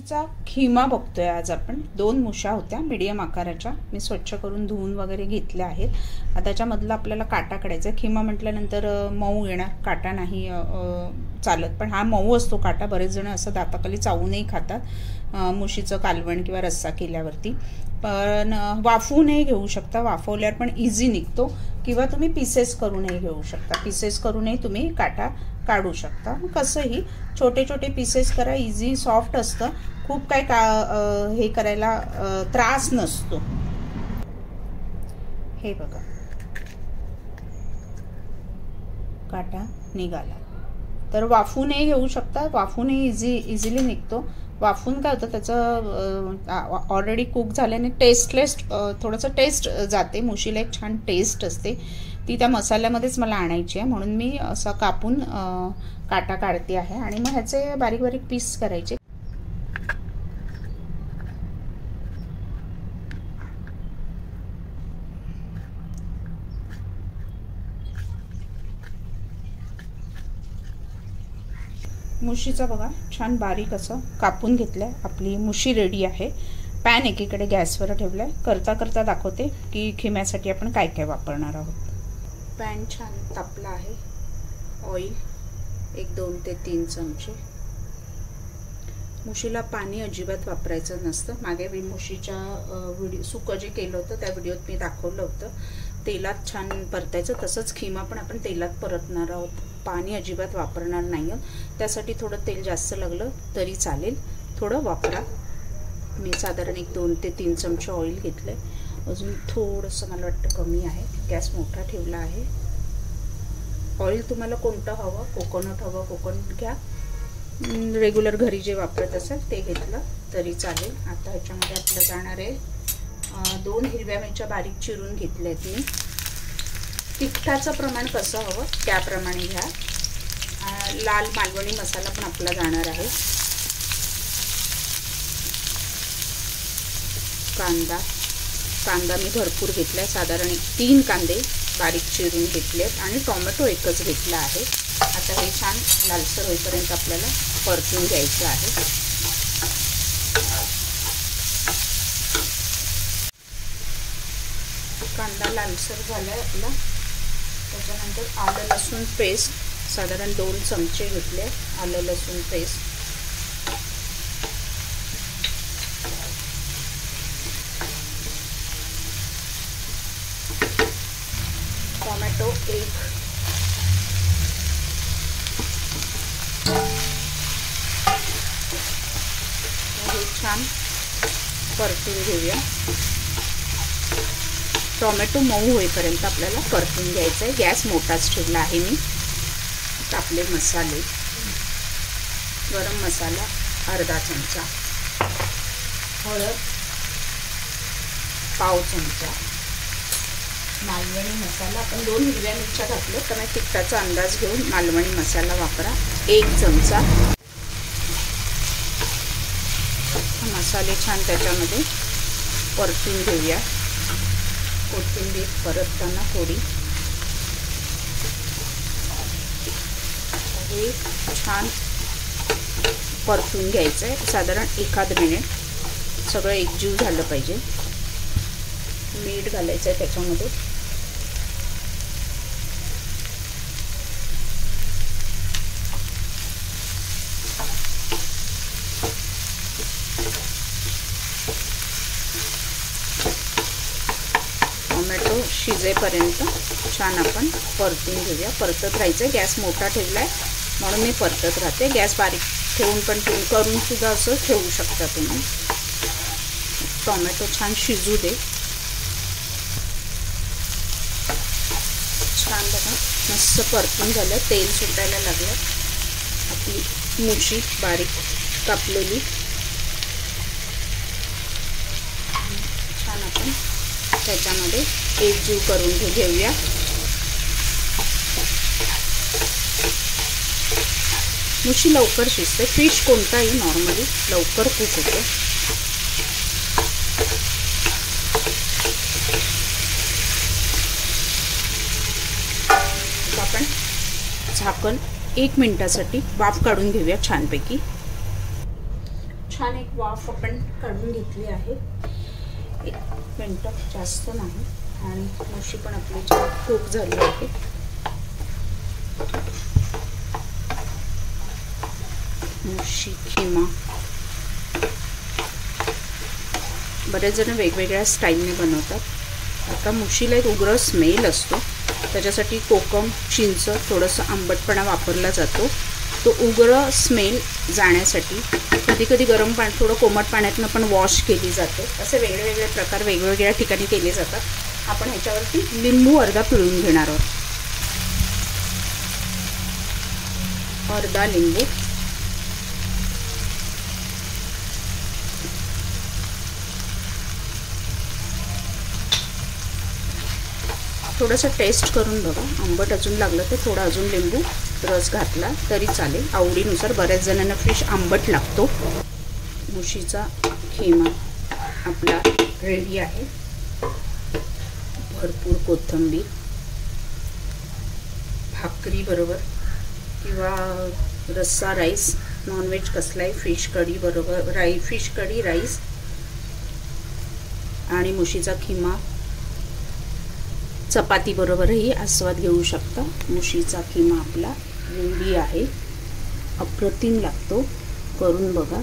मुशीचा खिमा बघतोय आज आपण। 2 मुशा होत्या मीडियम आकाराच्या, मी स्वच्छ करून धुवून वगैरे घेतल्या आहेत। आता त्याच्यामधला आपल्याला काटा काढायचा। खिमा म्हटल्यानंतर मऊ येणार, काटा नाही चालत, पण हा मऊ असतो काटा। बरेच जण असं दाताखाली चावूनही खातात मुशीचं कालवण किंवा रस्सा केल्यावरती। पण वाफवूनही घेऊ शकता, वाफवल्यावर पण इझी निघतो, किंवा तुम्ही पीसेस करूनही घेऊ शकता। पीसेस करूनही तुम्ही काटा काढू शकता। कसंही छोटे छोटे पीसेस करा, इझी सॉफ्ट असतं, खूप काही हे करायला त्रास नसतो। हे बघा, काटा निघाला। तर वाफवूनही घेऊ शकता, वाफवूनही इझिली निघतो। वाफवून काय होतं, त्याचं ऑलरेडी कुक झाल्याने टेस्टलेस थोडंसं टेस्ट जाते। मुशीला एक छान टेस्ट असते, ती त्या मसाल्यामध्येच मला आणायची आहे, म्हणून मी असं कापून काटा काढते आहे। आणि मग ह्याचे बारीक बारीक पीस करायचे। मुशीचा बघा छान बारीक असं कापून घेतलंय। आपली मुशी रेडी आहे। पॅन एकीकडे गॅसवर ठेवलाय। करता करता दाखवते की खिम्यासाठी आपण काय काय वापरणार आहोत। पॅन छान तापला आहे। ऑइल एक 2 ते 3 चमचे। मुशीला पाणी अजिबात वापरायचं नसतं। मागे मी मुशीच्या व्हिडिओ सुकं जे केलं होतं त्या व्हिडिओत मी दाखवलं होतं। तेलात छान परतायचं, तसंच खिमा पण आपण तेलात परतणार आहोत, पाणी अजिबात वापरणार नाही आहोत। त्यासाठी थोडं तेल जास्त लागलं तरी चालेल, थोडं वापरा। मी साधारण एक 2 ते 3 चमचे ऑइल घेतलंय। अजून थोडंसं मला वाटतं कमी आहे, गॅस मोठा ठेवला आहे। ऑइल तुम्हाला कोणतं हवं, कोकोनट हवं कोकोनट घ्या, रेग्युलर घरी जे वापरत असाल ते घेतलं तरी चालेल। आता ह्याच्यामध्ये आपलं जाणार आहे 2 हिरव्या मिरच्या बारीक चिरून घेतल्या आहेत मी। तिखटाचं प्रमाण कसं हवं त्याप्रमाणे घ्या। लाल मालवणी मसाला पण आपला जाणार आहे। कांदा मी भरपूर घेतलाय, साधारण 3 कांदे बारीक चिरून घेतलेत, आणि टोमॅटो एकच घेतला आहे। आता हे छान लालसर होईपर्यंत आपल्याला परतून घ्यायचं आहे। कांदा लालसर झालाय आपला। त्याच्यानंतर आलं लसूण पेस्ट साधारण 2 चमचे घेतले, आलं लसूण पेस्ट। टोमॅटो 1, हे छान परतून घेऊया। टोमॅटो मऊ होईपर्यंत आपल्याला परतून घ्यायचं आहे। गॅस मोठाच ठेवला आहे मी। आपले मसाले, गरम मसाला अर्धा चमचा, हळद पाव चमचा, मालवणी मसाला आपण 2 हिरव्या मिरच्या घातल्या, त्यामुळे तिखटाचा अंदाज घेऊन मालवणी मसाला वापरा 1 चमचा। मसाले छान त्याच्यामध्ये परतून घेऊया। कोथिंबीर परतताना थोडी, हे छान परतून घ्यायचं आहे साधारण 1 मिनिट। सगळं एकजीव झालं पाहिजे। मीठ घालायचं आहे त्याच्यामध्ये। टोमॅटो शिजेपर्यंत छान आपण परतून घेऊया। परतत राहायचं। गॅस मोठा ठेवलाय म्हणून मी परतत राहते। गॅस बारीक ठेवून पण करून सुद्धा असं ठेवू शकता तुम्ही। टोमॅटो छान शिजू दे। छान बघा मस्त परतून झालं, तेल सुटायला लागलं। आपली मुशी बारीक कापलेली छान आपण त्याच्यामध्ये एकजीव करून घेऊया। मुशी लवकर शिजते, फिश कोणताही नॉर्मली लवकर कुक होतो। आपण झाकण 1 मिनिटासाठी वाफ काढून घेऊया छानपैकी। छान एक वाफ आपण काढून घेतली आहे, 1 मिनिट जास्त नाही, आणि मुशी पण आपली छान कुक झाली आहे. मुशी खिमा बरेच जण वेगवेगळ्या स्टाईलने बनवतात. आता मुशीला एक उग्र स्मेल असतो, त्याच्यासाठी कोकम, चिंच, थोडंसं आंबटपणा वापरला जातो. तो उग्र स्मेल जाण्यासाठी कधी कधी गरम पाणी, थोडं कोमट पाण्यातनं पण वॉश केली जाते. असे वेगवेगळे प्रकार वेगवेगळ्या ठिकाणी केले जातात. आपण ह्याच्यावरती लिंबू अर्धा पिळून घेणार आहोत. अर्धा लिंबू, थोडंसं टेस्ट करून बघा. आंबट अजून लागलं तर थोडा अजून लिंबू रस घातला तरी चालेल, आवडीनुसार. बऱ्याच जणांना फिश आंबट लागतो. मुशीचा खिमा आपला रेडी आहे. भरपूर कोथिंबीर, भाकरी बरोबर किंवा रस्सा राईस, नॉनव्हेज कसलाही, फिश कढी बरोबर, फिश कढी राईस आणि मुशीचा खिमा चपाती बरोबरही आस्वाद घेऊ शकता. मुशीचा खिमा आपला रेडी आहे. अप्रतिम लागतो, करून बघा.